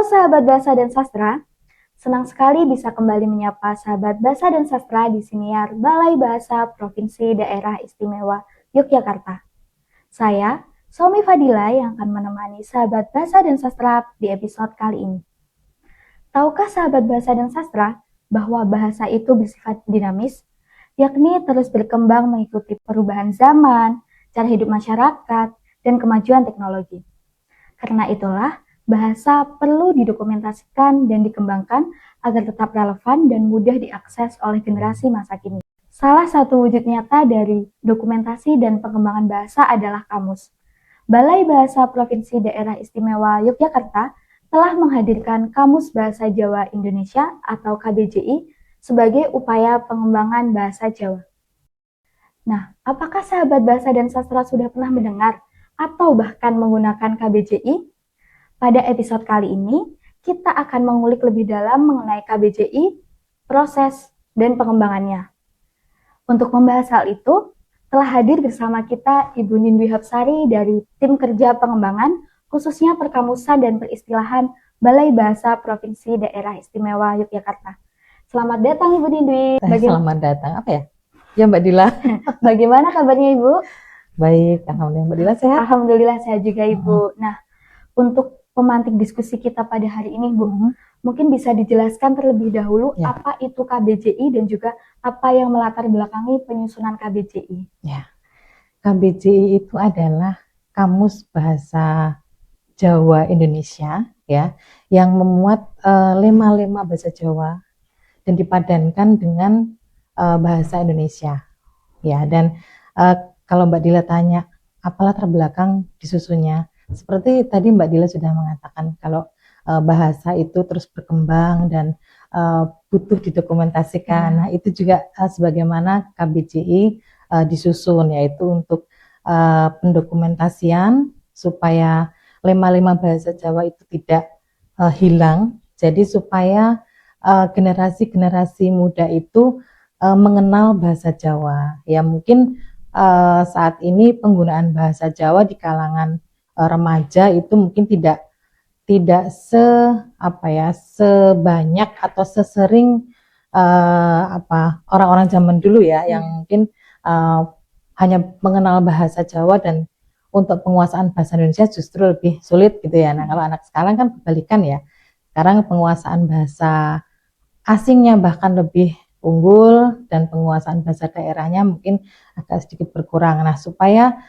sahabat Bahasa dan Sastra, senang sekali bisa kembali menyapa sahabat Bahasa dan Sastra di siniar Balai Bahasa Provinsi Daerah Istimewa Yogyakarta. Saya, Somi Fadila yang akan menemani sahabat Bahasa dan Sastra di episode kali ini. Tahukah sahabat Bahasa dan Sastra bahwa bahasa itu bersifat dinamis, yakni terus berkembang mengikuti perubahan zaman, cara hidup masyarakat, dan kemajuan teknologi. Karena itulah, bahasa perlu didokumentasikan dan dikembangkan agar tetap relevan dan mudah diakses oleh generasi masa kini. Salah satu wujud nyata dari dokumentasi dan pengembangan bahasa adalah kamus. Balai Bahasa Provinsi Daerah Istimewa Yogyakarta telah menghadirkan Kamus Bahasa Jawa Indonesia atau KBJI sebagai upaya pengembangan bahasa Jawa. Nah, apakah sahabat bahasa dan sastra sudah pernah mendengar atau bahkan menggunakan KBJI? Pada episode kali ini, kita akan mengulik lebih dalam mengenai KBJI, proses, dan pengembangannya. Untuk membahas hal itu, telah hadir bersama kita Ibu Nindwi Hapsari dari Tim Kerja Pengembangan, khususnya Perkamusan dan Peristilahan Balai Bahasa Provinsi Daerah Istimewa Yogyakarta. Selamat datang Ibu Nindwi. Selamat datang, apa ya? Ya Mbak Dila. Bagaimana kabarnya Ibu? Baik, alhamdulillah. Mbak Dila sehat? Alhamdulillah sehat juga Ibu. Nah, untuk pemantik diskusi kita pada hari ini, Bu, mungkin bisa dijelaskan terlebih dahulu apa itu KBJI dan juga apa yang melatar belakangi penyusunan KBJI. Ya, KBJI itu adalah Kamus Bahasa Jawa Indonesia, ya, yang memuat lema-lema bahasa Jawa dan dipadankan dengan bahasa Indonesia, ya. Dan kalau Mbak Dila tanya apa latar belakang disusunnya, seperti tadi Mbak Dila sudah mengatakan kalau bahasa itu terus berkembang dan butuh didokumentasikan. Nah, itu juga sebagaimana KBJI disusun, yaitu untuk pendokumentasian supaya lema-lema bahasa Jawa itu tidak hilang. Jadi supaya generasi-generasi muda itu mengenal bahasa Jawa. Ya mungkin saat ini penggunaan bahasa Jawa di kalangan remaja itu mungkin tidak sebanyak atau sesering orang-orang zaman dulu ya, yang mungkin hanya mengenal bahasa Jawa dan untuk penguasaan bahasa Indonesia justru lebih sulit gitu ya. Nah, kalau anak sekarang kan kebalikan ya. Sekarang penguasaan bahasa asingnya bahkan lebih unggul dan penguasaan bahasa daerahnya mungkin agak sedikit berkurang. Nah, supaya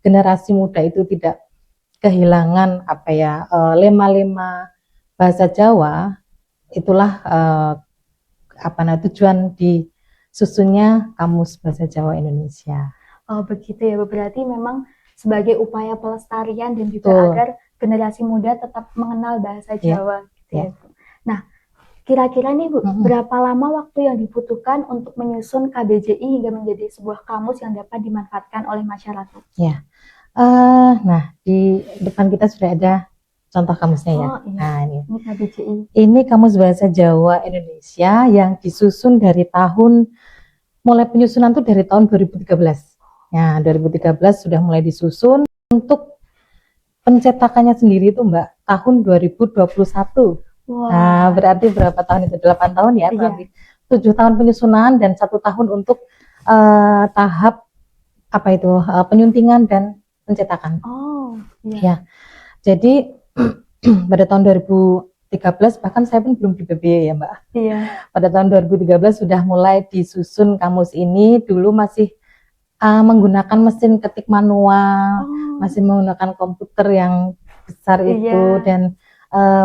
generasi muda itu tidak kehilangan lema-lema bahasa Jawa, itulah tujuan disusunnya Kamus Bahasa Jawa Indonesia. Oh begitu ya, berarti memang sebagai upaya pelestarian dan juga agar generasi muda tetap mengenal bahasa Jawa. Gitu ya. Nah, kira-kira nih Bu, berapa lama waktu yang dibutuhkan untuk menyusun KBJI hingga menjadi sebuah kamus yang dapat dimanfaatkan oleh masyarakat? Ya, nah di depan kita sudah ada contoh kamusnya ya. Iya. Nah ini KBJI. Ini Kamus Bahasa Jawa Indonesia yang disusun dari mulai penyusunan tuh dari tahun 2013. Ya, 2013 sudah mulai disusun. Untuk pencetakannya sendiri itu Mbak tahun 2021. Wow. Nah, berarti berapa tahun itu? 8 tahun ya, berarti 7 tahun penyusunan dan 1 tahun untuk tahap penyuntingan dan pencetakan. Oh, iya. Ya. Jadi pada tahun 2013 bahkan saya pun belum di BBY ya, Mbak. Iya. Pada tahun 2013 sudah mulai disusun kamus ini, dulu masih menggunakan mesin ketik manual, masih menggunakan komputer yang besar itu, dan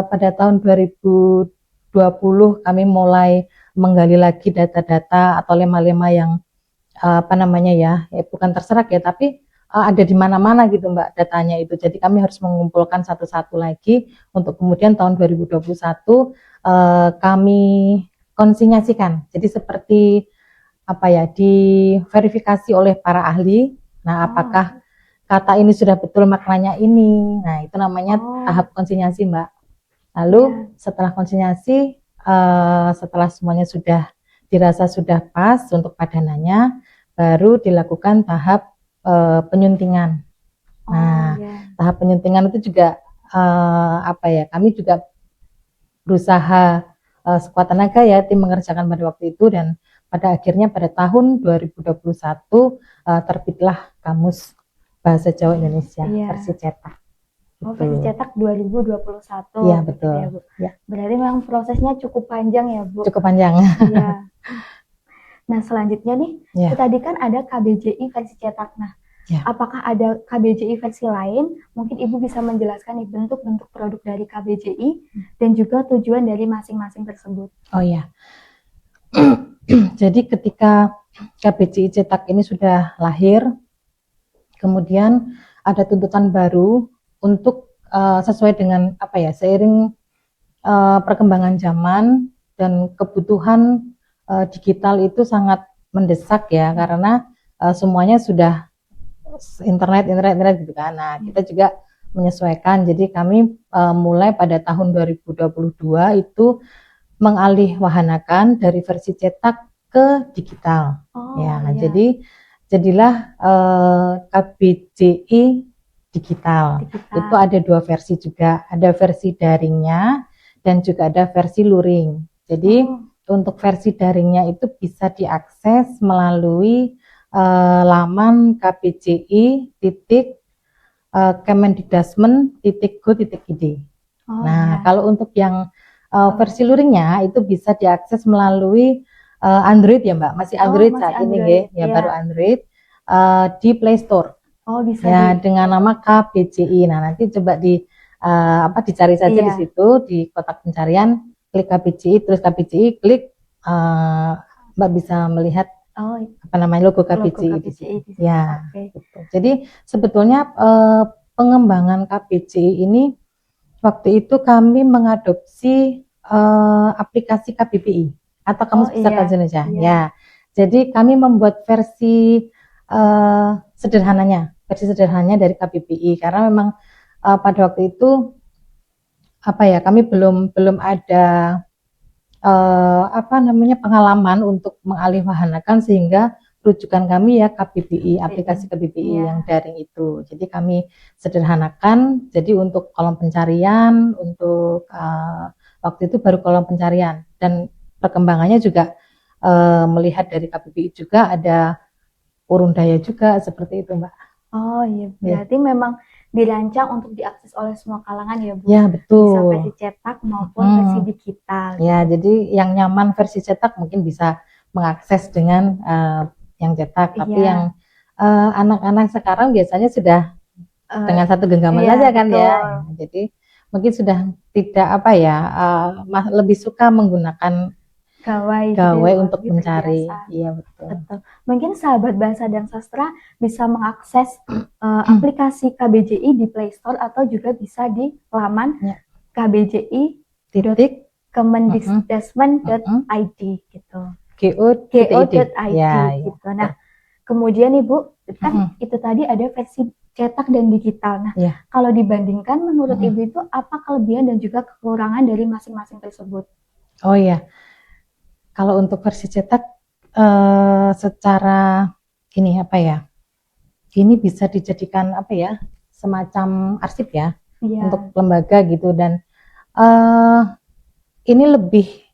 pada tahun 2020 kami mulai menggali lagi data-data atau lema-lema yang bukan terserak ya, tapi ada di mana-mana gitu Mbak datanya itu. Jadi kami harus mengumpulkan satu-satu lagi untuk kemudian tahun 2021 kami konsinyasikan. Jadi seperti diverifikasi oleh para ahli. Nah, apakah kata ini sudah betul maknanya ini. Nah, itu namanya tahap konsinyasi, Mbak. Lalu setelah konsinyasi, setelah semuanya sudah dirasa sudah pas untuk padanannya, baru dilakukan tahap penyuntingan. Nah, tahap penyuntingan itu juga apa ya, kami juga berusaha sekuat tenaga ya, tim mengerjakan pada waktu itu, dan pada akhirnya pada tahun 2021 terbitlah Kamus Bahasa Jawa Indonesia versi cetak. Oh, versi cetak 2021. Iya, betul. Ya, Bu. Ya. Berarti memang prosesnya cukup panjang ya, Bu? Cukup panjang. Iya. Nah, selanjutnya nih, tadi kan ada KBJI versi cetak. Nah, apakah ada KBJI versi lain? Mungkin Ibu bisa menjelaskan nih bentuk-bentuk produk dari KBJI dan juga tujuan dari masing-masing tersebut. Oh iya. Jadi ketika KBJI cetak ini sudah lahir, kemudian ada tuntutan baru untuk sesuai dengan apa ya, seiring perkembangan zaman dan kebutuhan digital itu sangat mendesak ya, karena semuanya sudah internet gitu kan. Nah, kita juga menyesuaikan. Jadi kami mulai pada tahun 2022 itu mengalih wahanakan dari versi cetak ke digital. Jadi jadilah KBJI digital. Itu ada 2 versi juga. Ada versi daringnya dan juga ada versi luring. Jadi untuk versi daringnya itu bisa diakses melalui laman kbji.kemendikdasmen.go.id. Kalau untuk yang versi luringnya itu bisa diakses melalui Android ya Mbak, masih Android saat ini ya, baru Android di Play Store. Bisa ya dengan nama KBJI. Nah, nanti coba dicari saja di situ, di kotak pencarian, klik KBJI, terus KBJI, klik Mbak bisa melihat logo KBJI di situ. Ya, gitu. Jadi sebetulnya pengembangan KBJI ini waktu itu kami mengadopsi aplikasi KBBI atau Kamus Besar Bahasa Indonesia. Ya, jadi kami membuat versi versi sederhananya dari KBBI, karena memang pada waktu itu kami belum ada pengalaman untuk mengalihwahanakan, sehingga rujukan kami ya KBBI, aplikasi KBBI yang daring itu. Jadi kami sederhanakan. Jadi untuk kolom pencarian, untuk waktu itu baru kolom pencarian, dan perkembangannya juga melihat dari KBBI juga ada urun daya juga, seperti itu Mbak. Oh iya, berarti memang dirancang untuk diakses oleh semua kalangan ya Bu? Ya, betul. Bisa versi cetak maupun versi digital. Ya, jadi yang nyaman versi cetak mungkin bisa mengakses dengan yang cetak, tapi yang anak-anak sekarang biasanya sudah dengan satu genggaman saja kan, betul. Ya. Jadi mungkin sudah tidak lebih suka menggunakan gawai untuk mencari. Iya, betul. Mungkin sahabat bahasa dan sastra bisa mengakses aplikasi KBJI di Play Store atau juga bisa di laman kbji.kemendikdasmen.id gitu. go.id gitu. Nah, kemudian Ibu kan itu tadi ada versi cetak dan digital. Nah, kalau dibandingkan menurut Ibu itu apa kelebihan dan juga kekurangan dari masing-masing tersebut? Oh iya. Kalau untuk versi cetak secara ini ini bisa dijadikan semacam arsip ya, untuk lembaga gitu, dan ini lebih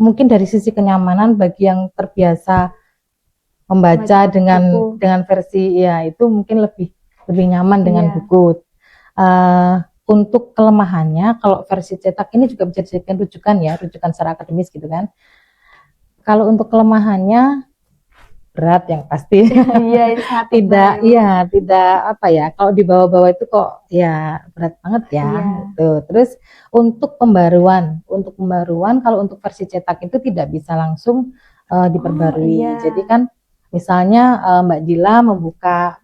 mungkin dari sisi kenyamanan bagi yang terbiasa membaca dengan versi itu mungkin lebih nyaman dengan buku. Untuk kelemahannya, kalau versi cetak ini juga bisa dijadikan rujukan secara akademis gitu kan. Kalau untuk kelemahannya berat yang pasti. Tidak kalau dibawa-bawa itu kok ya berat banget ya. Gitu. Terus untuk pembaruan kalau untuk versi cetak itu tidak bisa langsung diperbarui. Jadi kan misalnya Mbak Dila membuka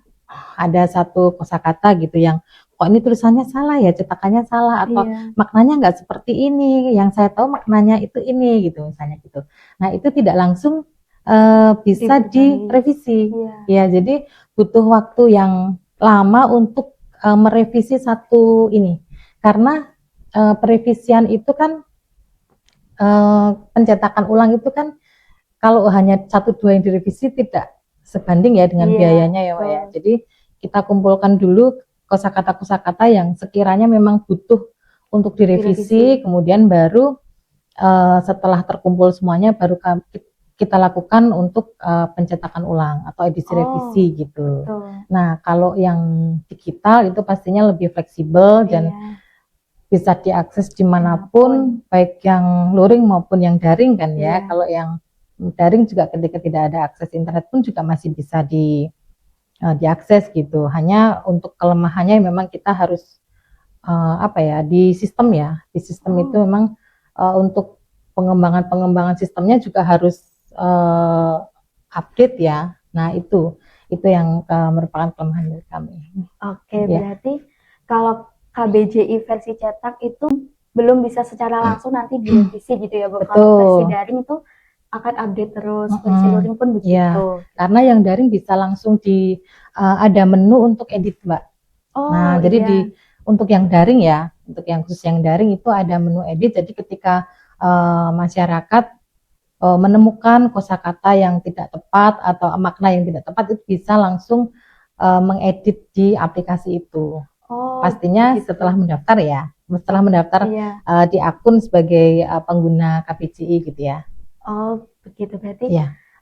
ada satu kosakata gitu yang kok ini tulisannya salah ya, cetakannya salah, atau maknanya nggak seperti ini, yang saya tahu maknanya itu ini gitu misalnya gitu. Nah, itu tidak langsung bisa direvisi. Ya, jadi butuh waktu yang lama untuk merevisi satu ini, karena perevisian itu kan pencetakan ulang itu kan kalau hanya 1-2 yang direvisi tidak sebanding ya dengan biayanya ya Pak ya. Jadi kita kumpulkan dulu kosakata-kosakata yang sekiranya memang butuh untuk direvisi, kemudian baru setelah terkumpul semuanya baru kita lakukan untuk pencetakan ulang atau edisi revisi gitu. Betul. Nah, kalau yang digital itu pastinya lebih fleksibel dan bisa diakses dimanapun, baik yang luring maupun yang daring kan ya. Kalau yang daring juga ketika tidak ada akses internet pun juga masih bisa diakses gitu. Hanya untuk kelemahannya memang kita harus di sistem ya. Di sistem itu memang untuk pengembangan sistemnya juga harus update ya. Nah itu yang merupakan kelemahan dari kami. Oke, berarti kalau KBJI versi cetak itu belum bisa secara langsung nanti direvisi gitu ya Bu. Kalau versi daring itu akan update terus, versi luring pun begitu. Ya, karena yang daring bisa langsung ada menu untuk edit Mbak. Nah jadi untuk yang daring ya, untuk yang khusus yang daring itu ada menu edit. Jadi ketika masyarakat menemukan kosakata yang tidak tepat atau makna yang tidak tepat, itu bisa langsung mengedit di aplikasi itu. Pastinya begitu. Setelah mendaftar ya, di akun sebagai pengguna KBJI gitu ya. Oh begitu, berarti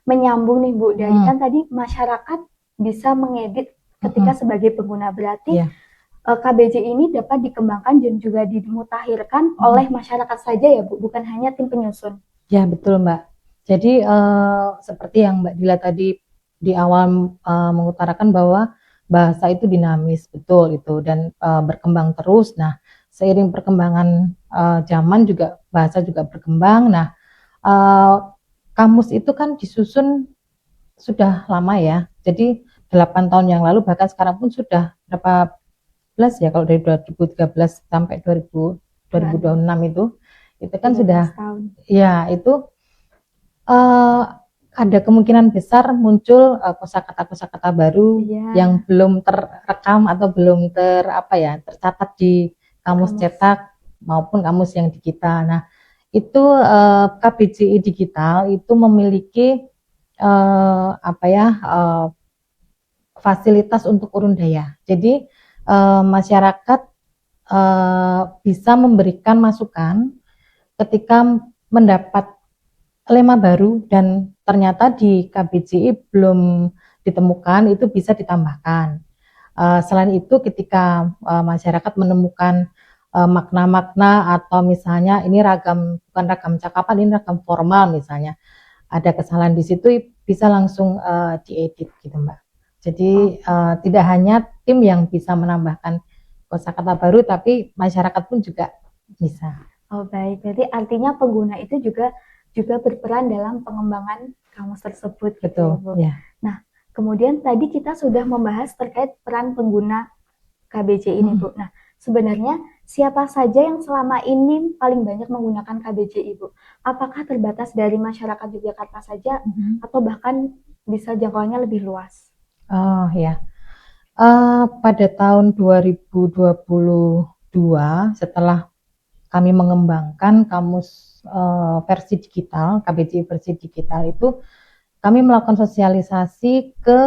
menyambung nih Bu, dari kan tadi masyarakat bisa mengedit ketika sebagai pengguna, berarti KBJI ini dapat dikembangkan dan juga dimutakhirkan oleh masyarakat saja ya Bu, bukan hanya tim penyusun. Ya betul Mbak. Jadi seperti yang Mbak Dila tadi di awal mengutarakan bahwa bahasa itu dinamis, betul itu, dan berkembang terus. Nah seiring perkembangan zaman juga bahasa juga berkembang. Nah kamus itu kan disusun sudah lama ya. Jadi 8 tahun yang lalu, bahkan sekarang pun sudah berapa belas ya, kalau dari 2013 sampai 2026 itu kan sudah tahun. Ya itu ada kemungkinan besar muncul kosakata-kosakata baru yang belum terekam atau belum tercatat di kamus cetak maupun kamus yang digital. Nah itu KBJI digital itu memiliki fasilitas untuk urun daya. Jadi masyarakat bisa memberikan masukan ketika mendapat lema baru dan ternyata di KBJI belum ditemukan, itu bisa ditambahkan. Selain itu ketika masyarakat menemukan makna-makna atau misalnya ini bukan ragam cakapan, ini ragam formal misalnya, ada kesalahan di situ, bisa langsung diedit gitu Mbak. Jadi tidak hanya tim yang bisa menambahkan kosakata baru, tapi masyarakat pun juga bisa. Oh baik, berarti artinya pengguna itu juga berperan dalam pengembangan kamus tersebut. Betul. Gitu, ya. Nah, kemudian tadi kita sudah membahas terkait peran pengguna KBJI ini, Bu. Nah, sebenarnya siapa saja yang selama ini paling banyak menggunakan KBJI, Bu? Apakah terbatas dari masyarakat Yogyakarta saja, atau bahkan bisa jangkauannya lebih luas? Oh ya, pada tahun 2022 setelah kami mengembangkan kamus versi digital, KBJI versi digital itu, kami melakukan sosialisasi ke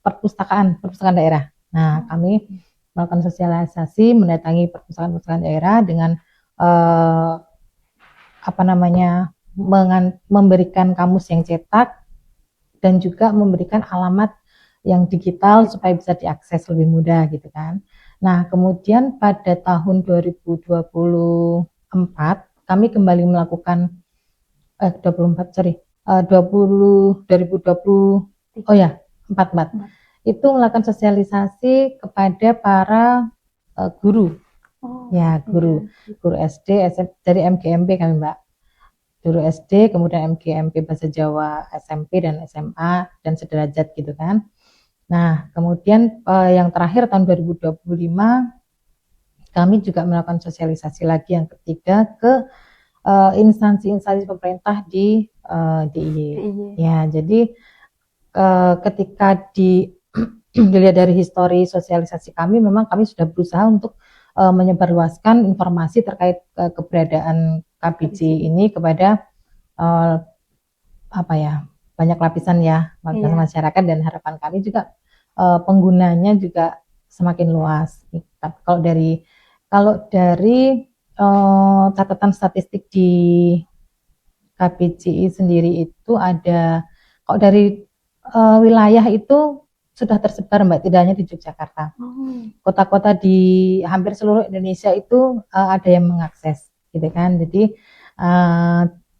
perpustakaan daerah. Nah, kami melakukan sosialisasi, mendatangi perpustakaan daerah dengan memberikan kamus yang cetak dan juga memberikan alamat yang digital supaya bisa diakses lebih mudah gitu kan. Nah, kemudian pada tahun 2024 kami kembali melakukan 44 itu melakukan sosialisasi kepada para guru. Guru SD, SMP, dari MGMP kami Mbak. Guru SD, kemudian MGMP Bahasa Jawa, SMP dan SMA dan sederajat gitu kan. Nah, kemudian yang terakhir tahun 2025 kami juga melakukan sosialisasi lagi yang ketiga ke instansi-instansi pemerintah di DIY. Ya, jadi ketika dilihat dari histori sosialisasi kami, memang kami sudah berusaha untuk menyebarluaskan informasi terkait keberadaan KBJI ini kepada banyak lapisan ya masyarakat, dan harapan kami juga penggunanya juga semakin luas. Tapi kalau dari catatan statistik di KBJI sendiri itu ada, kalau dari wilayah itu sudah tersebar Mbak, tidak hanya di Yogyakarta. Kota-kota di hampir seluruh Indonesia itu ada yang mengakses, gitu kan. Jadi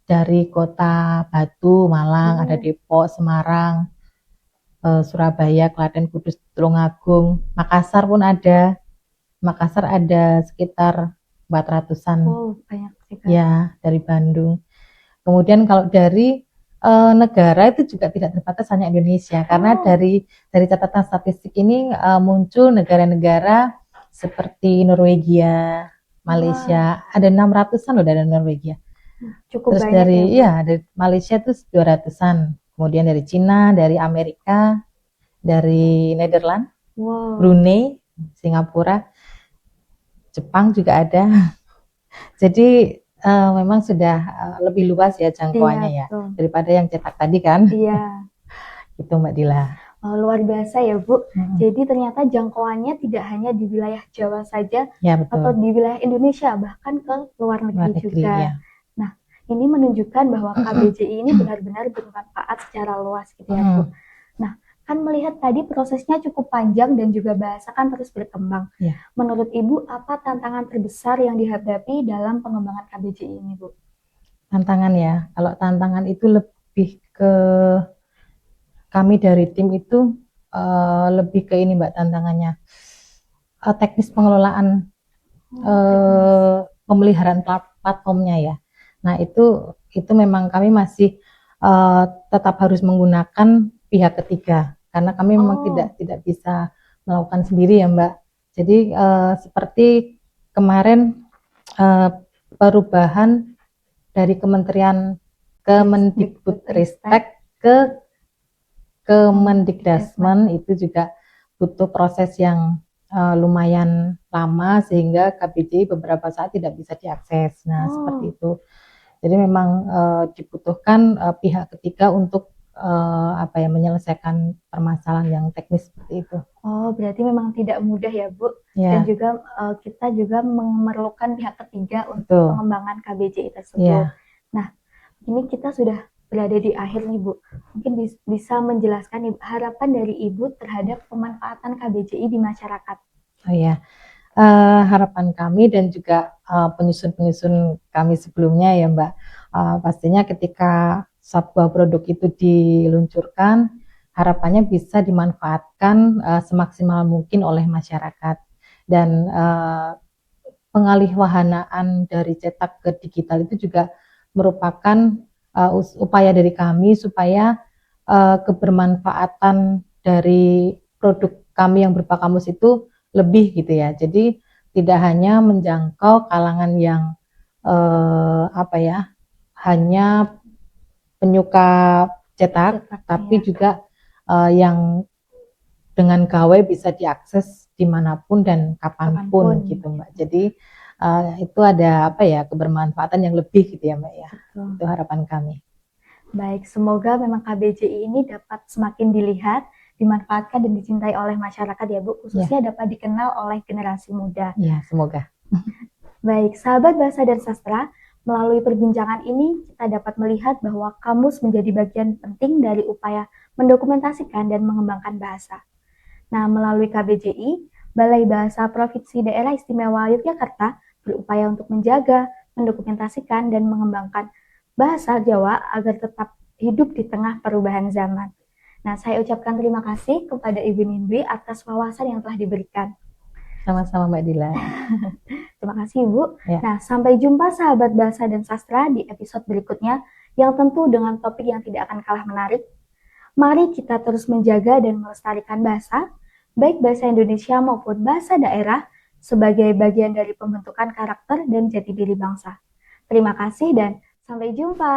dari kota Batu, Malang, ada Depok, Semarang, Surabaya, Klaten, Kudus, Tulungagung, Makassar pun ada. Makassar ada sekitar 400-an. Banyak sih Kak. Ya, dari Bandung. Kemudian kalau dari negara itu juga tidak terbatas hanya Indonesia, karena dari catatan statistik ini muncul negara-negara seperti Norwegia, Malaysia, ada 600-an loh dari Norwegia. Cukup Terus banyak dari Malaysia itu 200-an. Kemudian dari Cina, dari Amerika, dari Nederland, Brunei, Singapura, Jepang juga ada. Jadi memang sudah lebih luas ya jangkauannya ya daripada yang cetak tadi kan. Iya. Gitu Mbak Dila. Luar biasa ya Bu. Jadi ternyata jangkauannya tidak hanya di wilayah Jawa saja ya, betul. Atau di wilayah Indonesia, bahkan ke luar negeri juga. Ya. Nah, ini menunjukkan bahwa KBJI ini benar-benar bermanfaat secara luas gitu ya Bu. Nah, kan melihat tadi prosesnya cukup panjang dan juga bahasa kan terus berkembang. Ya. Menurut Ibu, apa tantangan terbesar yang dihadapi dalam pengembangan KBJI ini Bu? Tantangan ya, kalau tantangan itu lebih ke kami dari tim itu lebih ke ini Mbak, tantangannya teknis pengelolaan pemeliharaan platformnya ya. Nah itu memang kami masih tetap harus menggunakan pihak ketiga karena kami memang tidak bisa melakukan sendiri ya Mbak. Jadi seperti kemarin perubahan dari Kementerian Kemendikbudristek ke Kemendikdasmen itu juga butuh proses yang lumayan lama sehingga KBJI beberapa saat tidak bisa diakses. Nah seperti itu. Jadi memang dibutuhkan pihak ketiga untuk menyelesaikan permasalahan yang teknis seperti itu. Berarti memang tidak mudah ya Bu. Dan juga kita juga memerlukan pihak ketiga untuk pengembangan KBJI tersebut. Nah, ini kita sudah berada di akhir nih Bu. Mungkin bisa menjelaskan harapan dari Ibu terhadap pemanfaatan KBJI di masyarakat. Harapan kami dan juga penyusun kami sebelumnya ya Mbak, pastinya ketika sebuah produk itu diluncurkan, harapannya bisa dimanfaatkan semaksimal mungkin oleh masyarakat dan pengalihwahanaan dari cetak ke digital itu juga merupakan upaya dari kami supaya kebermanfaatan dari produk kami yang berupa kamus itu lebih gitu ya. Jadi tidak hanya menjangkau kalangan yang hanya penyuka cetak tapi juga yang dengan gawai bisa diakses dimanapun dan kapanpun gitu Mbak. Jadi itu ada kebermanfaatan yang lebih gitu ya Mbak ya. Itu harapan kami. Baik, semoga memang KBJI ini dapat semakin dilihat, dimanfaatkan dan dicintai oleh masyarakat ya Bu, khususnya dapat dikenal oleh generasi muda. Ya, semoga. Baik, sahabat bahasa dan sastra, melalui perbincangan ini kita dapat melihat bahwa kamus menjadi bagian penting dari upaya mendokumentasikan dan mengembangkan bahasa. Nah, melalui KBJI, Balai Bahasa Provinsi Daerah Istimewa Yogyakarta berupaya untuk menjaga, mendokumentasikan, dan mengembangkan bahasa Jawa agar tetap hidup di tengah perubahan zaman. Nah, saya ucapkan terima kasih kepada Ibu Nindwi atas wawasan yang telah diberikan. Sama-sama Mbak Dila. Terima kasih Ibu. Nah, sampai jumpa sahabat bahasa dan sastra di episode berikutnya yang tentu dengan topik yang tidak akan kalah menarik. Mari kita terus menjaga dan melestarikan bahasa, baik bahasa Indonesia maupun bahasa daerah, sebagai bagian dari pembentukan karakter dan jati diri bangsa. Terima kasih dan sampai jumpa.